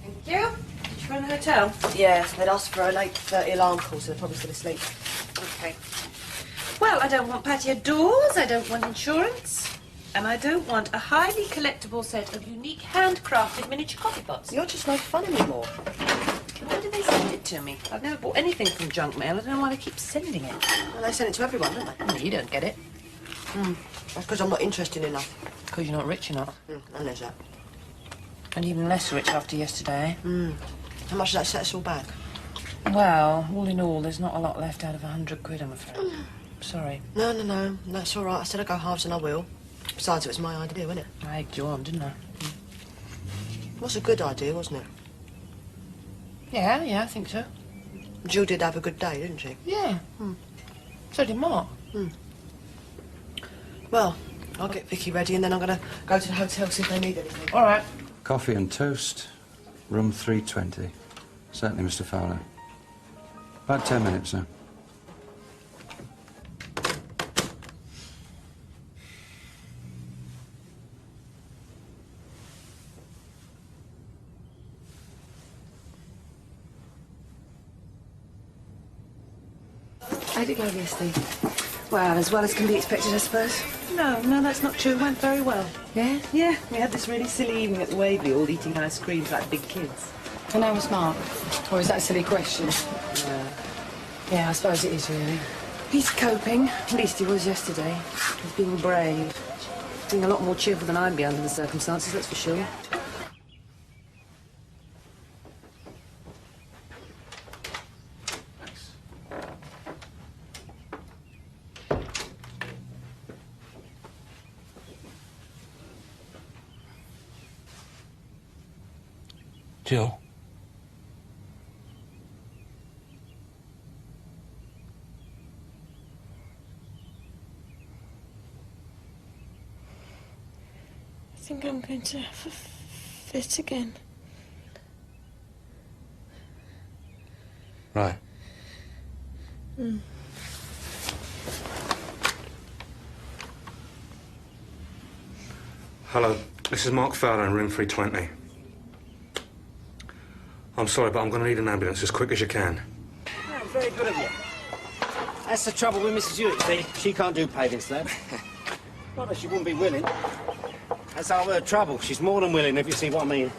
Thank you. Did you phone the hotel? Yeah, they'd asked for a late 30 alarm call, so they're probably still asleep. Okay. Well, I don't want patio doors, I don't want insurance, and I don't want a highly collectible set of unique handcrafted miniature coffee pots. You're just no fun anymore. Why do they send it to me? I've never bought anything from junk mail. I don't know why they keep sending it. Well, they send it to everyone, don't they? No, you don't get it. That's because I'm not interested enough. Because you're not rich enough. And there's that. And even less rich after yesterday. How much does that set us all back? Well, all in all, there's not a lot left out of 100 quid, I'm afraid. Sorry. No. That's all right. I said I'd go halves and I will. Besides, it was my idea, wasn't it? I egged you on, didn't I? It was a good idea, wasn't it? Yeah, I think so. Jill did have a good day, didn't she? Yeah. So did Mark. Well, I'll get Vicky ready and then I'm going to go to the hotel, see if they need anything. All right. Coffee and toast, room 320. Certainly, Mr. Fowler. About 10 minutes now. How did it go yesterday? Well, as well as can be expected, I suppose. No, that's not true. It went very well. Yeah? Yeah, we had this really silly evening at the Waverley, all eating ice creams like big kids. And how was Mark? Or is that a silly question? Yeah, I suppose it is, really. He's coping. At least he was yesterday. He's being brave. Being a lot more cheerful than I'd be under the circumstances, that's for sure. Jill? I think I'm going to have a fit again. Right. Hello, this is Mark Fowler in room 320. I'm sorry, but I'm going to need an ambulance as quick as you can. Oh, very good of you. That's the trouble with Mrs. Hewitt, see? She can't do paving slabs. Not that she wouldn't be willing. That's our word trouble. She's more than willing, if you see what I mean.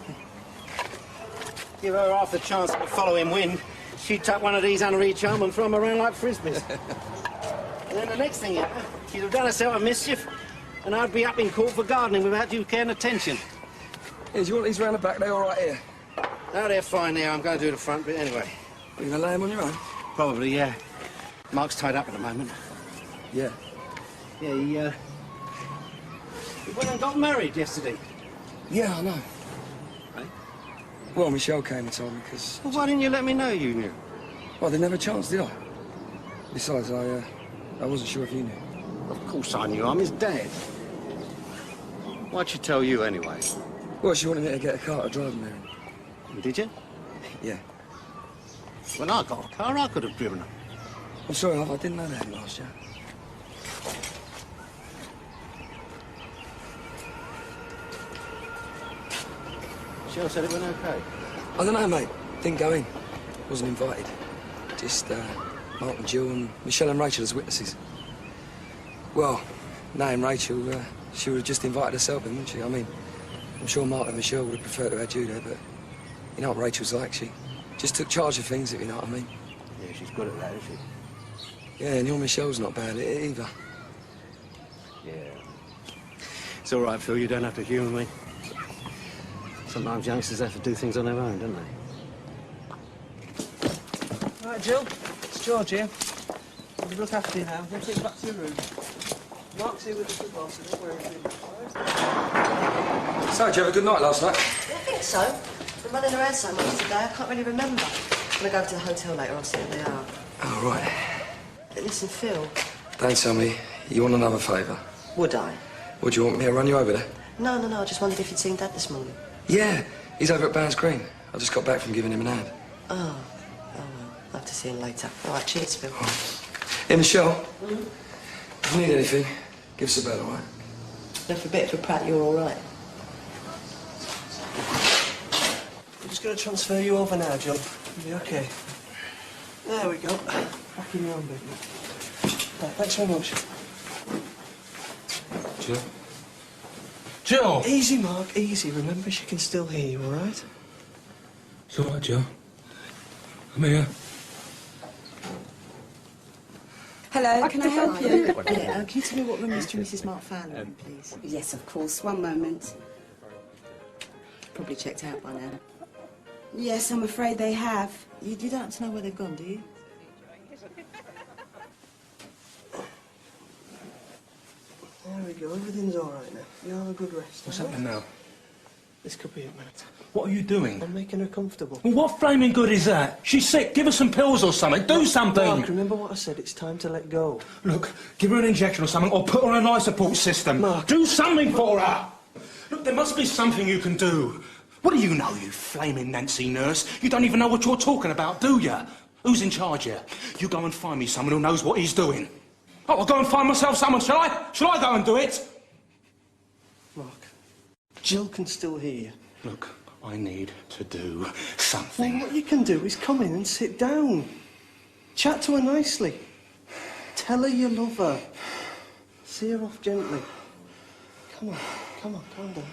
Give her half the chance of following wind, she'd tuck one of these under each arm and throw them around like frisbees. And then the next thing happened, she'd have done herself a mischief, and I'd be up in court for gardening without due care and attention. Yeah, do you want these round the back? They're all right here. No, they're fine there. I'm going to do the front bit anyway. Are you going to lay them on your own? Probably, yeah. Mark's tied up at the moment. Yeah. Yeah, he went and got married yesterday. Yeah, I know. Right? Well, Michelle came and told me, because... Well, why didn't you let me know you knew? Well, I didn't have a chance, did I? Besides, I wasn't sure if you knew. Of course I knew. I'm his dad. Why'd she tell you anyway? Well, she wanted me to get a car to drive them there in. Did you? Yeah. When I got a car, I could have driven her. I'm sorry, I didn't know that last year. Michelle said it went okay. I don't know, mate. Didn't go in. Wasn't invited. Just Mark and Jill and Michelle and Rachel as witnesses. Well, knowing Rachel, she would have just invited herself in, wouldn't she? I mean, I'm sure Mark and Michelle would have preferred to have had you there, but you know what Rachel's like. She just took charge of things, if you know what I mean. Yeah, she's good at that, isn't she? Yeah, and your Michelle's not bad at it either. Yeah. It's all right, Phil. You don't have to humour me. Sometimes youngsters have to do things on their own, don't they? All right, Jill. It's George here. I'll look after you now. I'm going to take you back to your room. Mark's here with the football, so don't worry. So, did you have a good night last night? Yeah, I think so. I've been running around so much today, I can't really remember. I'm going to go to the hotel later, I'll see where they are. Oh, right. But listen, Phil. Don't tell me. You want another favour? Would I? Or do you want me to run you over there? No, I just wondered if you'd seen Dad this morning. Yeah, he's over at Barnes Green. I just got back from giving him an hand. Oh, well, I'll have to see him later. All right, cheers, Phil. Hey, Michelle. If you need anything, give us a bell, all right? Now, for a bit of a prat, you're all right. just going to transfer you over now, John. You'll be okay. There we go. Back in your own bed. Right, thanks very much. Jill? Jill! Easy, Mark, easy. Remember, she can still hear you, all right? It's all right, Jill. I'm here. Hello, can I help you? Yeah, can you tell me what room Mr. and Mrs. Mark Fowler in, please? Yes, of course. One moment. Probably checked out by now. Yes, I'm afraid they have. You don't have to know where they've gone, do you? There we go. Everything's all right now. You have a good rest. What's all right? happening now? This could be it, mate. What are you doing? I'm making her comfortable. Well, what flaming good is that? She's sick. Give her some pills or something. Do something. Mark, remember what I said? It's time to let go. Look, give her an injection or something, or put her on a life support system. Mark. Do something for her. Look, there must be something you can do. What do you know, you flaming Nancy nurse? You don't even know what you're talking about, do you? Who's in charge here? You go and find me someone who knows what he's doing. Oh, I'll go and find myself someone, shall I? Shall I go and do it? Mark, Jill can still hear you. Look, I need to do something. Well, what you can do is come in and sit down. Chat to her nicely. Tell her you love her. See her off gently. Come on, calm down.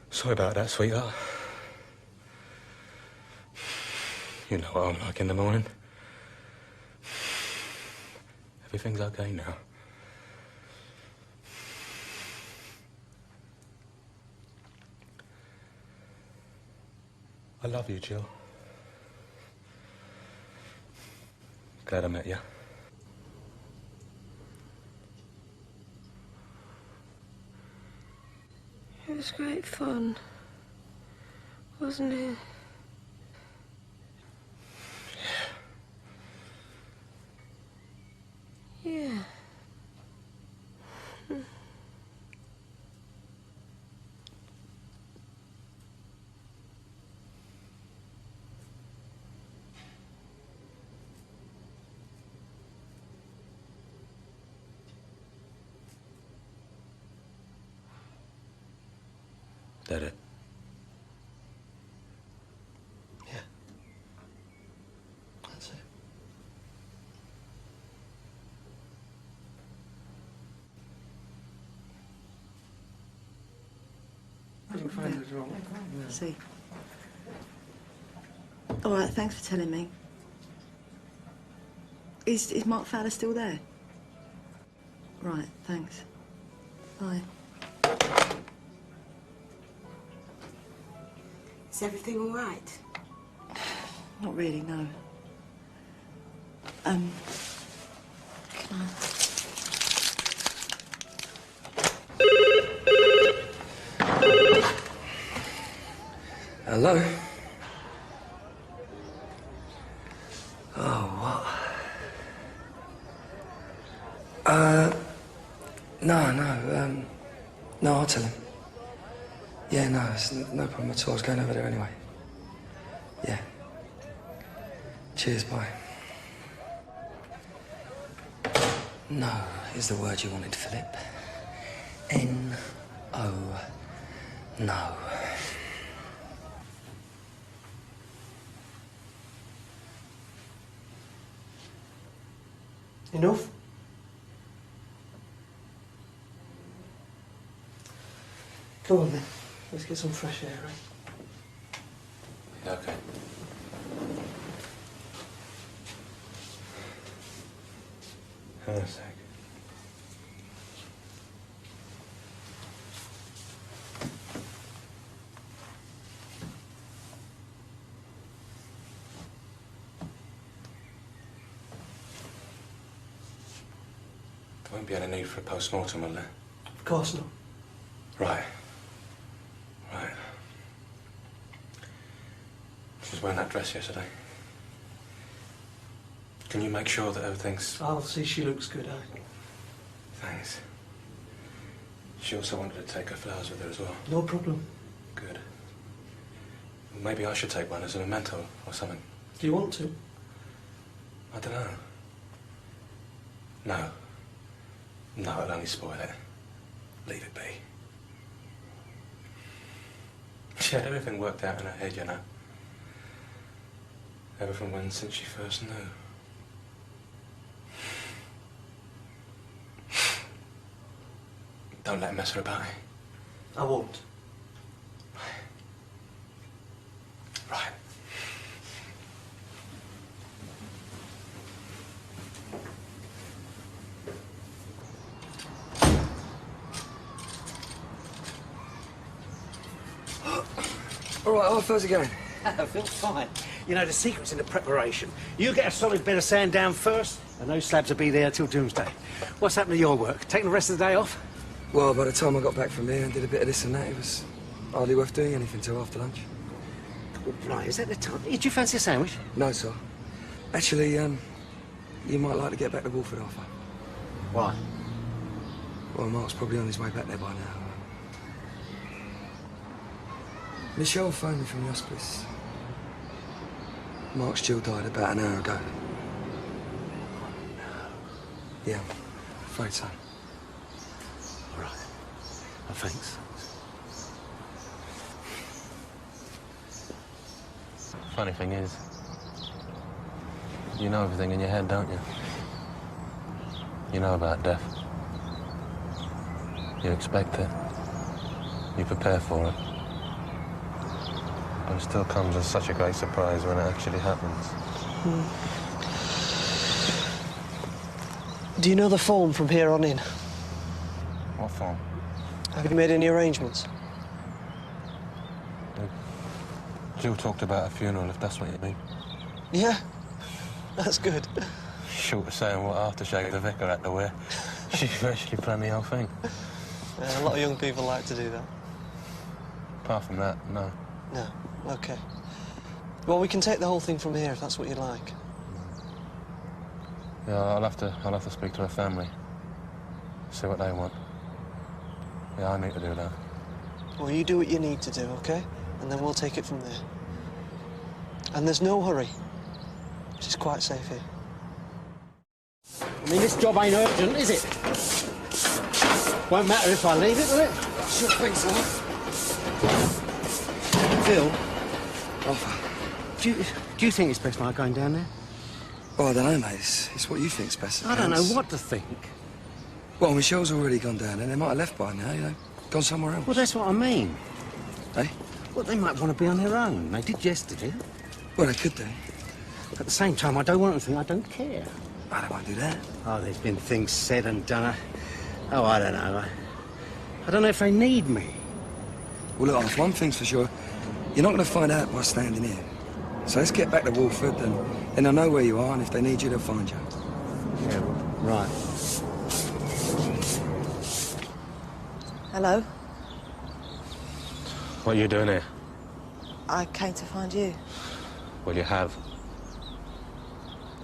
Sorry about that, sweetheart. You know what I'm like in the morning. Everything's okay now. I love you, Jill. Glad I met you. It was great fun, wasn't it? Yeah. That it? Yeah. That's it. I didn't find it wrong. See. All right, thanks for telling me. Is Mark Fowler still there? Right, thanks. Bye. Is everything all right? Not really, no. Can I... Hello? Oh, what? No, I'll tell him. Yeah, no, it's no problem at all. I was going over there anyway. Yeah. Cheers, bye. No is the word you wanted, Philip. N-O. No. Enough? Come on then. Let's get some fresh air, right? Yeah, okay. Hang on a sec. There won't be any need for a post-mortem, will there? Of course not. Right. Right. She was wearing that dress yesterday. Can you make sure that everything's... I'll see she looks good, eh? Thanks. She also wanted to take her flowers with her as well. No problem. Good. Maybe I should take one as a memento or something. Do you want to? I don't know. No. No, it'll only spoil it. Leave it be. She had everything worked out in her head, you know. Everything went since she first knew. Don't let her mess her about, eh? I won't. Right. All right, how's it going? I feel fine. You know, the secret's in the preparation. You get a solid bit of sand down first, and those slabs will be there till doomsday. What's happened to your work? Taking the rest of the day off? Well, by the time I got back from here and did a bit of this and that, it was hardly worth doing anything till after lunch. Oh, right, is that the time? Did you fancy a sandwich? No, sir. Actually, you might like to get back to Wolford, Arthur. Why? Well, Mark's probably on his way back there by now. Michelle phoned me from the hospice. Mark's Jill died about an hour ago. Yeah, I'm afraid so. All right. Oh, thanks. Funny thing is, you know everything in your head, don't you? You know about death. You expect it. You prepare for it. But it still comes as such a great surprise when it actually happens. Do you know the form from here on in? What form? Have you made any arrangements? Jill talked about a funeral, if that's what you mean. Yeah, that's good. Short of saying what aftershave the vicar had to wear. She virtually planned the whole thing. Yeah, a lot of young people like to do that. Apart from that, no. No, okay. Well, we can take the whole thing from here if that's what you like. Yeah, I'll have to speak to her family. See what they want. Yeah, I need to do that. Well, you do what you need to do, okay? And then we'll take it from there. And there's no hurry. She's quite safe here. I mean, this job ain't urgent, is it? Won't matter if I leave it, will it? Sure think so. Phil, Arthur. do you think it's best like going down there? Oh, I don't know, mate. It's what you think's best. I don't know what to think. Well, Michelle's already gone down there. They might have left by now, you know. Gone somewhere else. Well, that's what I mean. Eh? Well, they might want to be on their own. They did yesterday. Well, they could do. At the same time, I don't want them to think I don't care. I don't want to do that. Oh, there's been things said and done. Oh, I don't know. I don't know if they need me. Well, look, Arthur, one thing's for sure. You're not going to find out by standing here. So let's get back to Wolford, and they'll know where you are, and if they need you, they'll find you. Yeah, right. Hello? What are you doing here? I came to find you. Well, you have.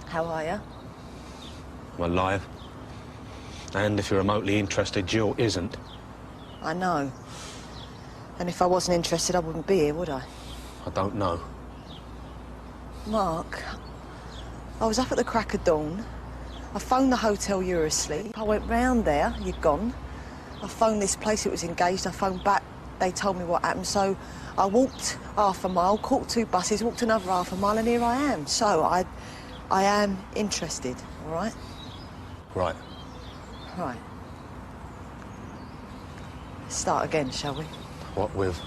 How are you? I'm alive. And if you're remotely interested, Jill isn't. I know. And if I wasn't interested, I wouldn't be here, would I? I don't know. Mark, I was up at the crack of dawn. I phoned the hotel you were asleep. I went round there, you'd gone. I phoned this place, it was engaged. I phoned back, they told me what happened. So I walked half a mile, caught 2 buses, walked another half a mile, and here I am. So I am interested, all right? Right. Right. Start again, shall we? What with?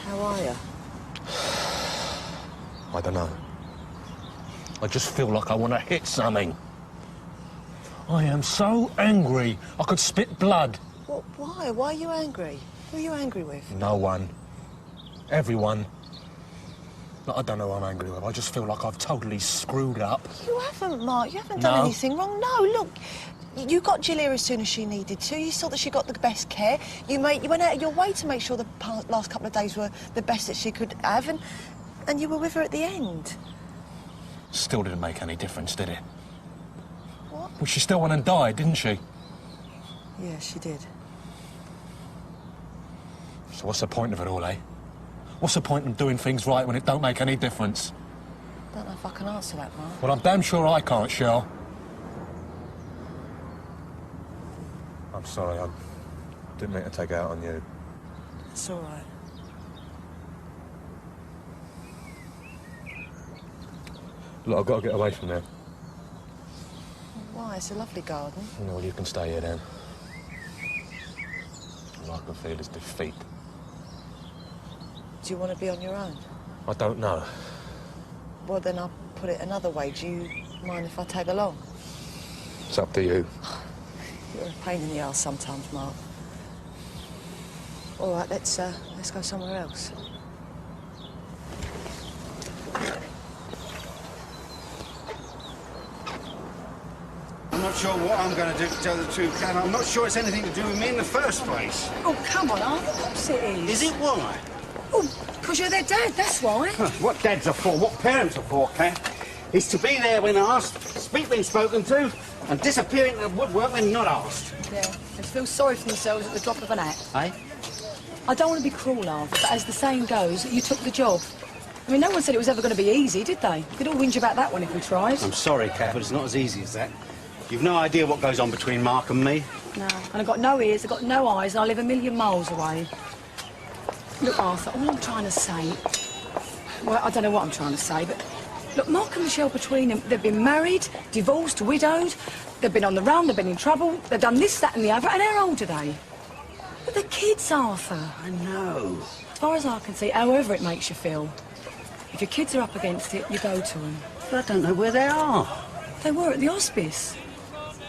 How are you? I don't know. I just feel like I want to hit something. I am so angry, I could spit blood. What, why? Why are you angry? Who are you angry with? No one. Everyone. Look, I don't know who I'm angry with. I just feel like I've totally screwed up. You haven't, Mark. You haven't done anything wrong. No, look. You got Jill here as soon as she needed to. You saw that she got the best care. You went out of your way to make sure the last couple of days were the best that she could have, and you were with her at the end. Still didn't make any difference, did it? What? Well, she still went and died, didn't she? Yeah, she did. So what's the point of it all, eh? What's the point in doing things right when it don't make any difference? I don't know if I can answer that, Mark. Well, I'm damn sure I can't, Shell. I'm sorry, I didn't mean to take it out on you. It's all right. Look, I've got to get away from there. Why? It's a lovely garden. Well, you can stay here then. All I can feel is defeat. Do you want to be on your own? I don't know. Well, then I'll put it another way. Do you mind if I tag along? It's up to you. You're a pain in the arse sometimes, Mark. All right, let's go somewhere else. I'm not sure what I'm going to do, to tell the truth, Cat. I'm not sure it's anything to do with me in the first place. Oh, come on, Arthur. Of course it is. Is it why? Oh, because you're their dad, that's why. Huh, what dads are for, what parents are for, Cat, is to be there when asked, speak when spoken to, and disappear into the woodwork when not asked. Yeah, they feel sorry for themselves at the drop of an hat. Eh? I don't want to be cruel, Arthur, but as the saying goes, you took the job. I mean, no one said it was ever going to be easy, did they? We could all whinge about that one if we tried. I'm sorry, Cat, but it's not as easy as that. You've no idea what goes on between Mark and me. No, and I've got no ears, I've got no eyes, and I live a million miles away. Look, Arthur, all I'm trying to say... Well, I don't know what I'm trying to say, but... Look, Mark and Michelle, between them, they've been married, divorced, widowed, they've been on the run, they've been in trouble, they've done this, that and the other, and how old are they? But they're kids, Arthur. I know. As far as I can see, however it makes you feel, if your kids are up against it, you go to them. But I don't know where they are. They were at the hospice.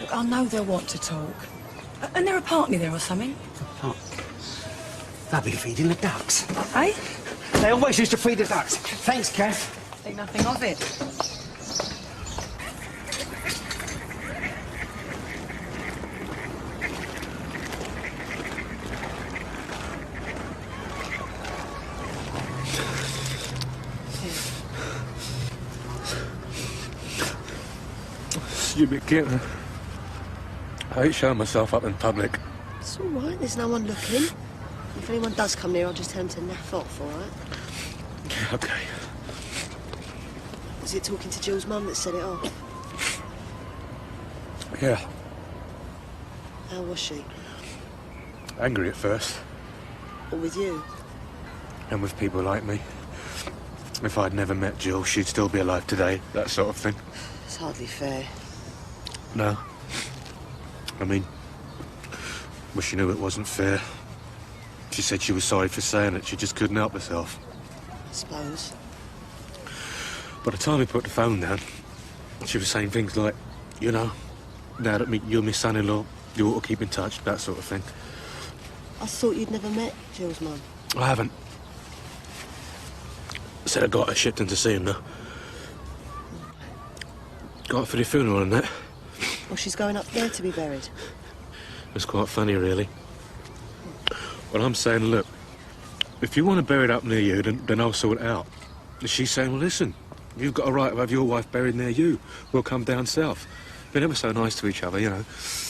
Look, I know they'll want to talk. And they're a partner there or something. Oh. They'll be feeding the ducks. Eh? They always used to feed the ducks. Thanks, Kath. Think nothing of it. Stupid kid. I hate showing myself up in public. It's all right, there's no one looking. If anyone does come near, I'll just tell them to naff off, all right? Yeah, okay. Was it talking to Jill's mum that set it off? Yeah. How was she? Angry at first. Or with you? And with people like me. If I'd never met Jill, she'd still be alive today, that sort of thing. It's hardly fair. No. I mean, well, she knew it wasn't fair. She said she was sorry for saying it, she just couldn't help herself. I suppose. By the time we put the phone down, she was saying things like, you know, now that you're my son-in-law, you ought to keep in touch, that sort of thing. I thought you'd never met Jill's mum. I haven't. Said I got her shipped in to see him now. Got her for the funeral and that. Well, she's going up there to be buried. It's quite funny, really. Well, I'm saying, look, if you want to bury it up near you, then I'll sort it out. And she's saying, well, listen, you've got a right to have your wife buried near you. We'll come down south. Been ever so nice to each other, you know.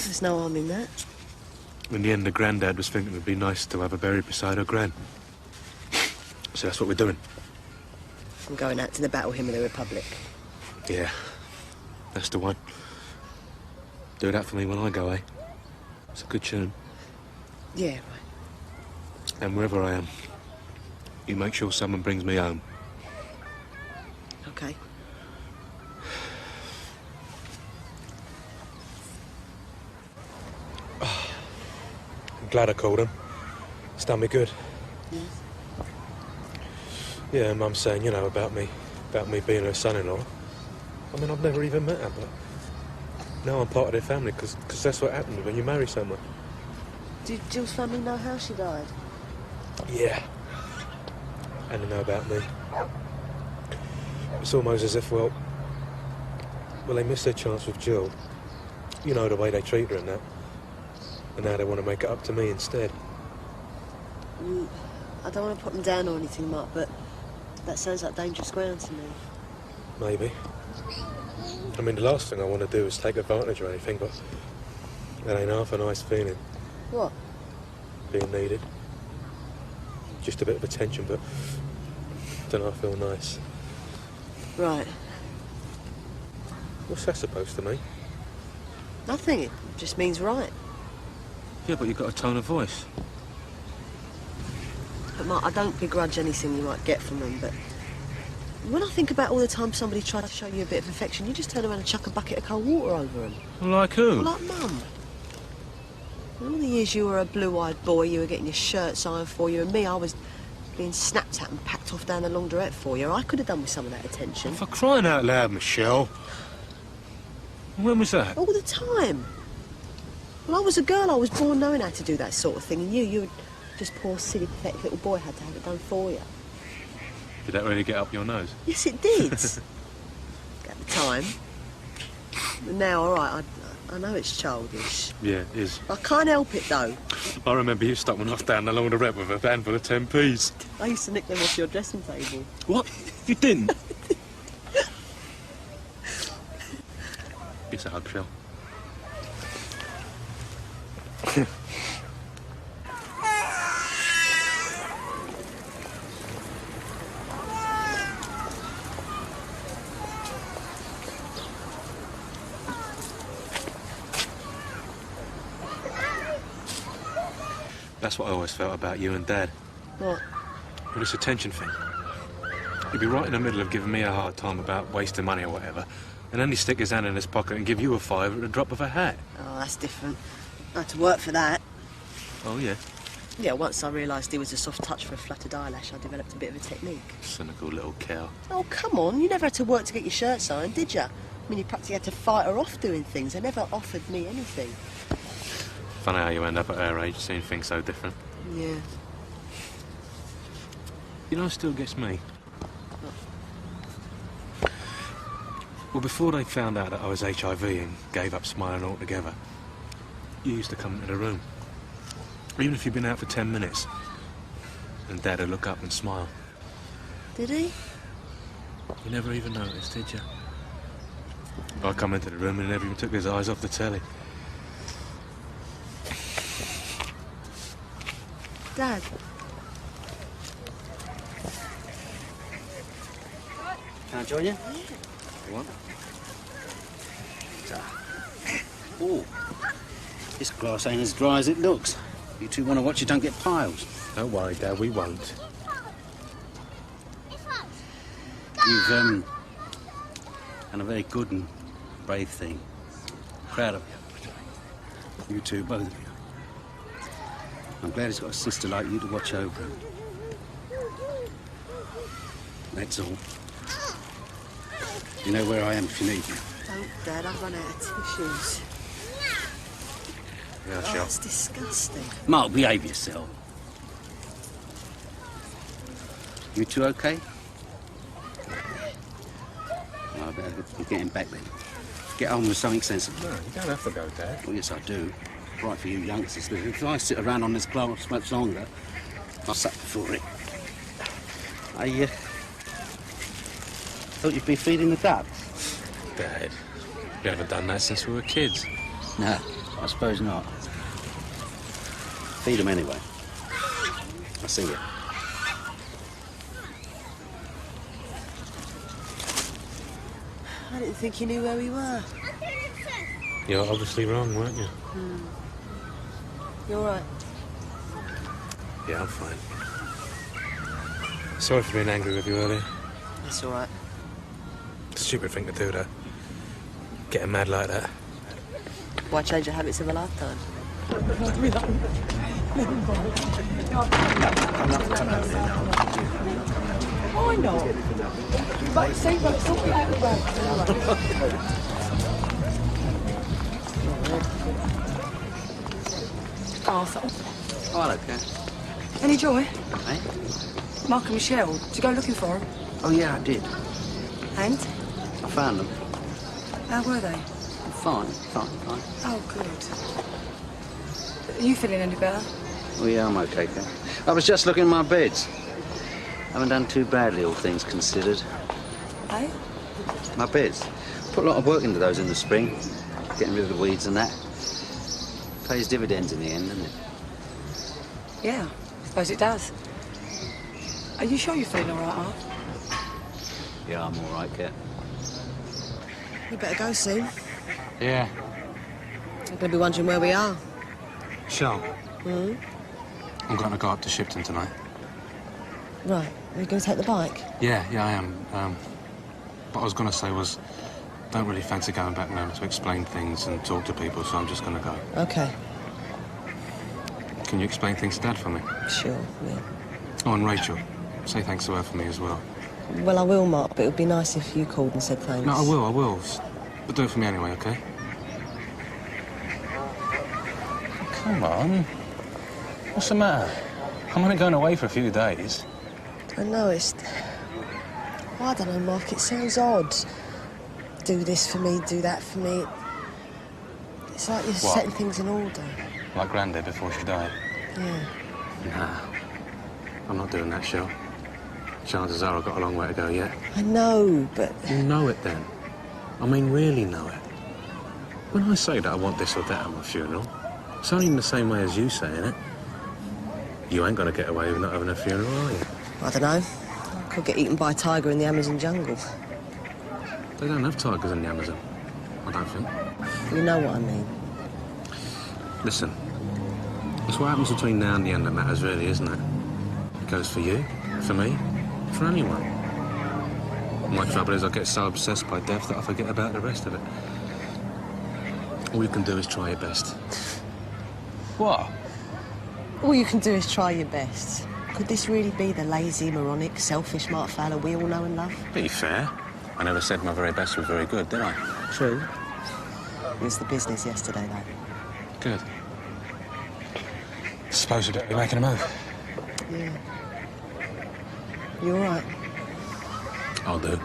There's no harm in that. In the end, the granddad was thinking it would be nice to have her buried beside her gran. So that's what we're doing. I'm going out to the Battle Hymn of the Republic. Yeah, that's the one. Do that for me when I go, eh? It's a good tune. Yeah, right. And wherever I am, you make sure someone brings me home. Okay. I'm glad I called him. It's done me good. Yeah. Yeah, Mum's saying, you know, about me being her son-in-law. I mean, I've never even met her, but now I'm part of their family, because that's what happens when you marry someone. Did Jill's family know how she died? Yeah. And they know about me. It's almost as if, well, they missed their chance with Jill. You know, the way they treat her and that. And now they want to make it up to me instead. I don't want to put them down or anything, Mark, but that sounds like dangerous ground to me. Maybe. I mean, the last thing I want to do is take advantage or anything, but that ain't half a nice feeling, What? being needed. just a bit of attention, but don't know, I feel nice. Right. What's that supposed to mean? Nothing. It just means right. Yeah, but you've got a tone of voice. But, Mark, I don't begrudge anything you might get from them, but when I think about all the time somebody tried to show you a bit of affection, you just turn around and chuck a bucket of cold water over them. Like who? Well, like Mum. All the years you were a blue-eyed boy, you were getting your shirts ironed for you, and me, I was being snapped at and packed off down the laundrette for you. I could have done with some of that attention. For crying out loud, Michelle. When was that? All the time. Well, I was a girl. I was born knowing how to do that sort of thing, and you were just poor, silly, pathetic little boy had to have it done for you. Did that really get up your nose? Yes, it did. At the time. But now, all right, I know it's childish. Yeah, it is. I can't help it, though. I remember you stopping off down the laundrette with a handful of 10p's. I used to nick them off your dressing table. What? You didn't? It's a hug, Shell. That's what I always felt about you and Dad. What? Well, this attention thing. He'd be right in the middle of giving me a hard time about wasting money or whatever, and then he'd stick his hand in his pocket and give you a fiver at the drop of a hat. Oh, that's different. I had to work for that. Oh, yeah? Yeah, once I realised he was a soft touch for a fluttered eyelash, I developed a bit of a technique. Cynical little cow. Oh, come on. You never had to work to get your shirts ironed, did you? I mean, you practically had to fight her off doing things. They never offered me anything. Funny how you end up at her age, seeing things so different. Yeah. You know what still gets me? Well, before they found out that I was HIV and gave up smiling altogether, you used to come into the room. Even if you'd been out for 10 minutes. And Dad would look up and smile. Did he? You never even noticed, did you? I'd come into the room and he never even took his eyes off the telly. Dad. Can I join you? You want? Oh, this glass ain't as dry as it looks. You two want to watch it don't get piles. Don't worry, Dad, we won't. You've done a very good and brave thing. Proud of you. You two, both of you. I'm glad he's got a sister like you to watch over him. That's all. You know where I am if you need me. Don't, Dad. I've run out of tissues. Yeah, Oh, sure. it's disgusting. Mark, behave yourself. You two okay? Well, I better be getting back then. Get on with something sensible. No, you don't have to go, Dad. Well, yes, I do. Right for you youngsters. If I sit around on this glass much longer, I'll suffer for it. I thought you'd be feeding the ducks. Dad, we haven't done that since we were kids. No, I suppose not. Feed them anyway. I'll see you. I didn't think you knew where we were. You're obviously wrong, weren't you? You're right. Yeah, I'm fine. Sorry for being angry with you earlier. That's all right. Stupid thing to do, though. Getting mad like that. Why change the habits of a lifetime? Why not? But see, but it's all out of Arthur. Oh, hello, Kat. Any joy? Hey? Mark and Michelle, did you go looking for them? Oh, yeah, I did. And? I found them. How were they? Fine. Oh, good. Are you feeling any better? Oh, yeah, I'm okay, Kat. I was just looking at my beds. Haven't done too badly, all things considered. Eh? My beds. Put a lot of work into those in the spring. Getting rid of the weeds and that. Pays dividends in the end, doesn't it? Yeah, I suppose it does. Are you sure you're feeling all right, Art? Yeah, I'm all right, Kit. We better go soon. Yeah. You're going to be wondering where we are. Shall? Hmm? I'm going to go up to Shipton tonight. Right. Are you going to take the bike? Yeah, I am. What I was going to say was, don't really fancy going back now to explain things and talk to people, so I'm just going to go. OK. Can you explain things to Dad for me? Sure, yeah. Oh, and Rachel. Say thanks to her for me as well. Well, I will, Mark, but it would be nice if you called and said thanks. No, I will. But do it for me anyway, OK? Come on. What's the matter? I'm only going away for a few days. I know, it's... Well, I don't know, Mark, it sounds odd. Do this for me, do that for me. It's like you're setting things in order. Like Grandad before she died? Yeah. Nah. I'm not doing that, Shell. Chances are I've got a long way to go yet. I know, but... You know it, then. I mean, really know it. When I say that I want this or that at my funeral, it's only in the same way as you saying it. You ain't gonna get away with not having a funeral, are you? I don't know. I could get eaten by a tiger in the Amazon jungle. They don't have tigers in the Amazon, I don't think. You know what I mean. Listen, it's what happens between now and the end that matters, really, isn't it? It goes for you, for me, for anyone. My trouble is I get so obsessed by death that I forget about the rest of it. All you can do is try your best. What? All you can do is try your best. Could this really be the lazy, moronic, selfish Mark Fowler we all know and love? Be fair. I never said my very best was very good, did I? True. It was the business yesterday, though. Good. Suppose we'd be making a move. Yeah. You all right? I'll do.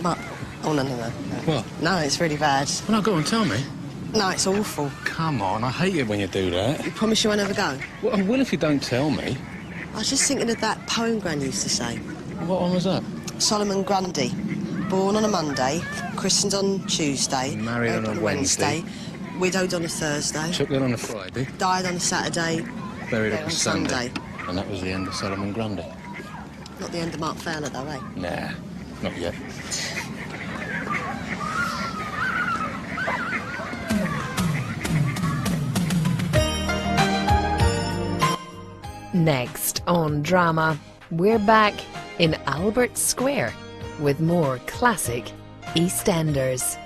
But... Oh, no. What? No, it's really bad. Well, no, go on, tell me. No, it's awful. Come on, I hate it when you do that. You promise you won't ever go? Well, I will if you don't tell me. I was just thinking of that poem Gran used to say. What one was that? Solomon Grundy. Born on a Monday, christened on Tuesday, Married on a Wednesday, widowed on a Thursday, took it on a Friday, died on a Saturday, buried on on a Sunday. And that was the end of Solomon Grundy. Not the end of Mark Fowler, though, eh? Nah, not yet. Next on Drama, we're back in Albert Square with more classic Eastenders.